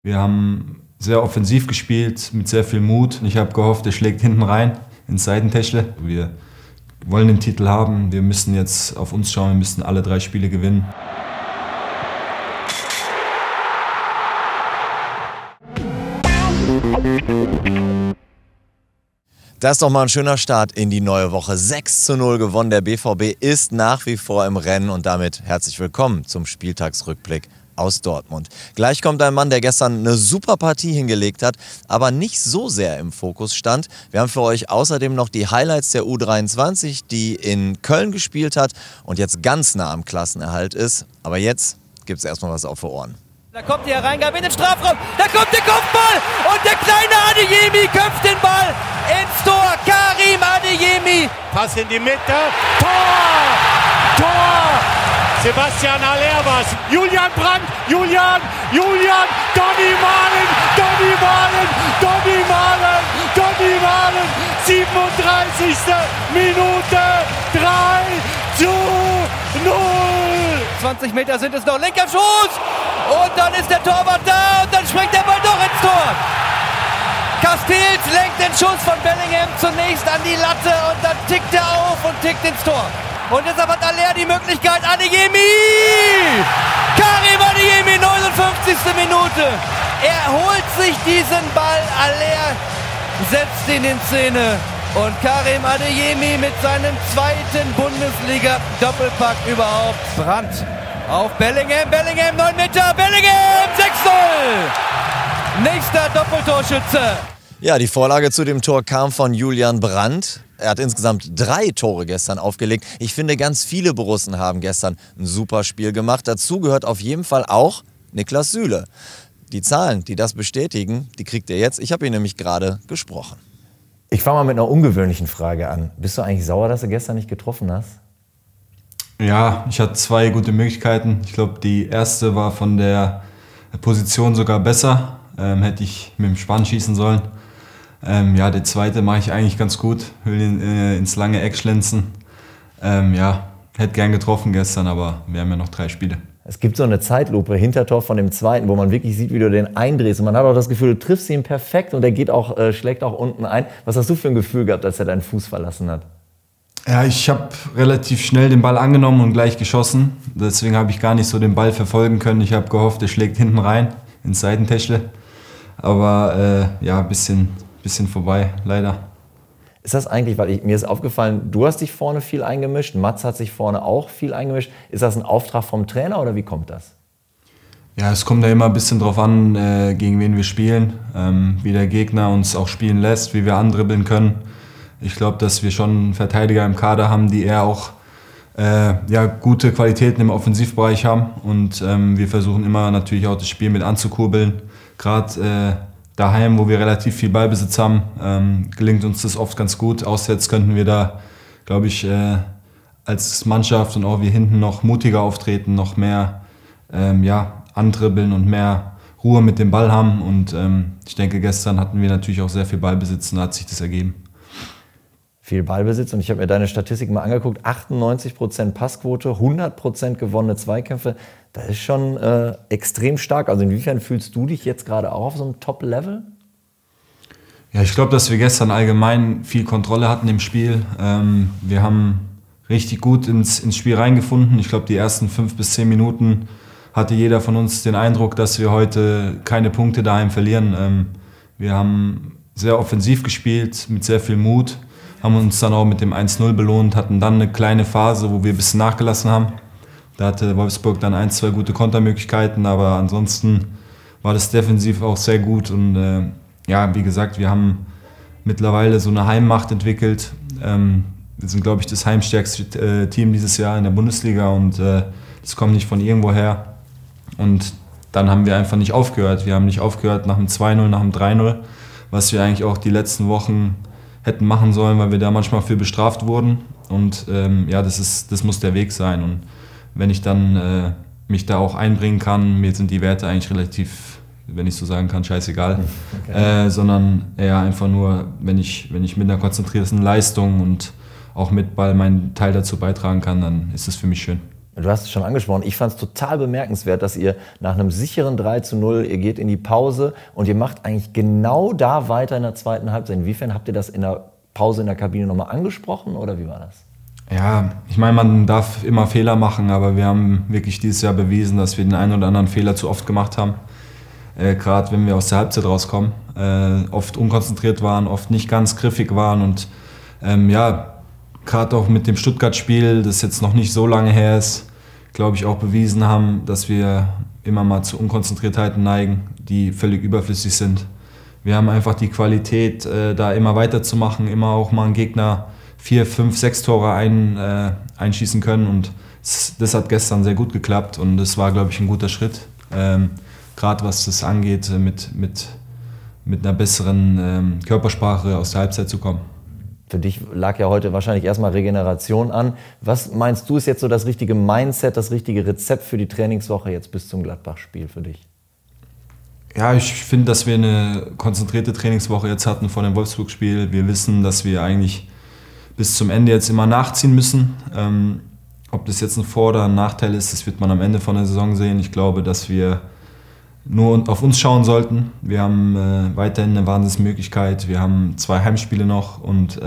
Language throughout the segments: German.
Wir haben sehr offensiv gespielt, mit sehr viel Mut. Ich habe gehofft, er schlägt hinten rein ins Seitentäschle. Wir wollen den Titel haben, wir müssen jetzt auf uns schauen, wir müssen alle 3 Spiele gewinnen. Das ist doch mal ein schöner Start in die neue Woche. 6:0 gewonnen. Der BVB ist nach wie vor im Rennen und damit herzlich willkommen zum Spieltagsrückblick aus Dortmund. Gleich kommt ein Mann, der gestern eine super Partie hingelegt hat, aber nicht so sehr im Fokus stand. Wir haben für euch außerdem noch die Highlights der U23, die in Köln gespielt hat und jetzt ganz nah am Klassenerhalt ist. Aber jetzt gibt es erstmal was auf die Ohren. Da kommt die Hereingabe in den Strafraum, da kommt der Kopfball und der kleine Adeyemi köpft den Ball ins Tor. Karim Adeyemi. Pass in die Mitte, Tor! Tor! Sebastian Haller war's. Julian Brandt, Julian, Donny Malen, 37. Minute, 3:0. 20 Meter sind es noch, linker Schuss und dann ist der Torwart da und dann springt der Ball doch ins Tor. Castells lenkt den Schuss von Bellingham zunächst an die Latte und dann tickt er auf und tickt ins Tor. Und deshalb hat Haller die Möglichkeit, Adeyemi! Karim Adeyemi, 59. Minute. Er holt sich diesen Ball, Haller setzt ihn in Szene. Und Karim Adeyemi mit seinem 2. Bundesliga-Doppelpack überhaupt. Brandt auf Bellingham, 9 Meter, Bellingham, 6:0. Nächster Doppeltorschütze. Ja, die Vorlage zu dem Tor kam von Julian Brandt. Er hat insgesamt 3 Tore gestern aufgelegt. Ich finde, ganz viele Borussen haben gestern ein super Spiel gemacht. Dazu gehört auf jeden Fall auch Niklas Süle. Die Zahlen, die das bestätigen, die kriegt ihr jetzt. Ich habe ihn nämlich gerade gesprochen. Ich fange mal mit einer ungewöhnlichen Frage an. Bist du eigentlich sauer, dass du gestern nicht getroffen hast? Ja, ich hatte 2 gute Möglichkeiten. Ich glaube, die erste war von der Position sogar besser. Hätte ich mit dem Spann schießen sollen. Ja, die zweite mache ich eigentlich ganz gut. Will ihn ins lange Eck schlänzen. Ja, hätte gern getroffen gestern, aber wir haben ja noch 3 Spiele. Es gibt so eine Zeitlupe, Hintertor von dem zweiten, wo man wirklich sieht, wie du den eindrehst. Und man hat auch das Gefühl, du triffst ihn perfekt und er geht auch, schlägt auch unten ein. Was hast du für ein Gefühl gehabt, als er deinen Fuß verlassen hat? Ja, ich habe relativ schnell den Ball angenommen und gleich geschossen. Deswegen habe ich gar nicht so den Ball verfolgen können. Ich habe gehofft, er schlägt hinten rein ins Seitentäschle. Aber ja, ein bisschen vorbei, leider. Ist das eigentlich, weil mir ist aufgefallen, du hast dich vorne viel eingemischt, Mats hat sich vorne auch viel eingemischt. Ist das ein Auftrag vom Trainer oder wie kommt das? Ja, es kommt ja immer ein bisschen drauf an, gegen wen wir spielen, wie der Gegner uns auch spielen lässt, wie wir andribbeln können. Ich glaube, dass wir schon Verteidiger im Kader haben, die eher auch ja, gute Qualitäten im Offensivbereich haben. Und wir versuchen immer natürlich auch das Spiel mit anzukurbeln. Gerade daheim, wo wir relativ viel Ballbesitz haben, gelingt uns das oft ganz gut. Auswärts könnten wir da, glaube ich, als Mannschaft und auch wir hinten noch mutiger auftreten, noch mehr ja, andribbeln und mehr Ruhe mit dem Ball haben. Und ich denke, gestern hatten wir natürlich auch sehr viel Ballbesitz und da hat sich das ergeben. Viel Ballbesitz und ich habe mir deine Statistik mal angeguckt. 98% Passquote, 100% gewonnene Zweikämpfe. Das ist schon extrem stark. Also inwiefern fühlst du dich jetzt gerade auch auf so einem Top-Level? Ja, ich glaube, dass wir gestern allgemein viel Kontrolle hatten im Spiel. Wir haben richtig gut ins Spiel reingefunden. Ich glaube, die ersten 5 bis 10 Minuten hatte jeder von uns den Eindruck, dass wir heute keine Punkte daheim verlieren. Wir haben sehr offensiv gespielt, mit sehr viel Mut. Haben uns dann auch mit dem 1:0 belohnt, hatten dann eine kleine Phase, wo wir ein bisschen nachgelassen haben. Da hatte Wolfsburg dann 1, 2 gute Kontermöglichkeiten, aber ansonsten war das defensiv auch sehr gut. Und ja, wie gesagt, wir haben mittlerweile so eine Heimmacht entwickelt. Wir sind, glaube ich, das heimstärkste Team dieses Jahr in der Bundesliga und das kommt nicht von irgendwo her. Und dann haben wir einfach nicht aufgehört. Wir haben nicht aufgehört nach dem 2:0, nach dem 3:0, was wir eigentlich auch die letzten Wochen hätten machen sollen, weil wir da manchmal für bestraft wurden. Und ja, das muss der Weg sein. Und wenn ich dann mich da auch einbringen kann, mir sind die Werte eigentlich relativ, wenn ich so sagen kann, scheißegal. Okay. Sondern eher einfach nur, wenn ich mit einer konzentrierten Leistung und auch mit Ball meinen Teil dazu beitragen kann, dann ist das für mich schön. Du hast es schon angesprochen, ich fand es total bemerkenswert, dass ihr nach einem sicheren 3:0, ihr geht in die Pause und ihr macht eigentlich genau da weiter in der zweiten Halbzeit. Inwiefern habt ihr das in der Pause in der Kabine nochmal angesprochen oder wie war das? Ja, ich meine, man darf immer Fehler machen, aber wir haben wirklich dieses Jahr bewiesen, dass wir den einen oder anderen Fehler zu oft gemacht haben. Gerade wenn wir aus der Halbzeit rauskommen, oft unkonzentriert waren, oft nicht ganz griffig waren und gerade auch mit dem Stuttgart-Spiel, das jetzt noch nicht so lange her ist, glaube ich auch bewiesen haben, dass wir immer mal zu Unkonzentriertheiten neigen, die völlig überflüssig sind. Wir haben einfach die Qualität, da immer weiterzumachen, immer auch mal einen Gegner 4, 5, 6 Tore einschießen können und das hat gestern sehr gut geklappt und das war, glaube ich, ein guter Schritt. Gerade was das angeht, mit einer besseren Körpersprache aus der Halbzeit zu kommen. Für dich lag ja heute wahrscheinlich erstmal Regeneration an. Was meinst du, ist jetzt so das richtige Mindset, das richtige Rezept für die Trainingswoche jetzt bis zum Gladbach-Spiel für dich? Ja, ich finde, dass wir eine konzentrierte Trainingswoche jetzt hatten vor dem Wolfsburg-Spiel. Wir wissen, dass wir eigentlich bis zum Ende jetzt immer nachziehen müssen. Ob das jetzt ein Vor- oder ein Nachteil ist, das wird man am Ende von der Saison sehen. Ich glaube, dass wir nur auf uns schauen sollten. Wir haben weiterhin eine Wahnsinnsmöglichkeit. Wir haben 2 Heimspiele noch und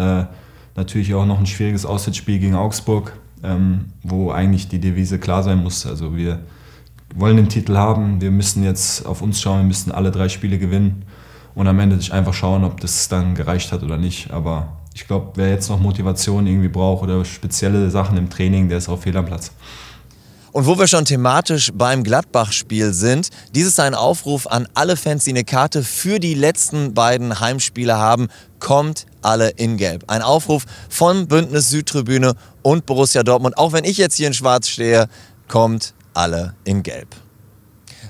natürlich auch noch ein schwieriges Auswärtsspiel gegen Augsburg, wo eigentlich die Devise klar sein muss. Also wir wollen den Titel haben, wir müssen jetzt auf uns schauen, wir müssen alle 3 Spiele gewinnen und am Ende einfach schauen, ob das dann gereicht hat oder nicht. Aber ich glaube, wer jetzt noch Motivation irgendwie braucht oder spezielle Sachen im Training, der ist auf fehl am Platz. Und wo wir schon thematisch beim Gladbach-Spiel sind, dies ist ein Aufruf an alle Fans, die eine Karte für die letzten beiden Heimspiele haben. Kommt alle in Gelb. Ein Aufruf von Bündnis Südtribüne und Borussia Dortmund. Auch wenn ich jetzt hier in Schwarz stehe, kommt alle in Gelb.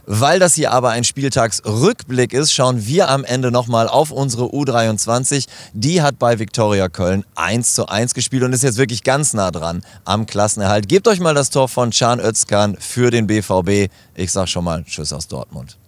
Weil das hier aber ein Spieltagsrückblick ist, schauen wir am Ende nochmal auf unsere U23. Die hat bei Viktoria Köln 1:1 gespielt und ist jetzt wirklich ganz nah dran am Klassenerhalt. Gebt euch mal das Tor von Can Özcan für den BVB. Ich sag schon mal Tschüss aus Dortmund.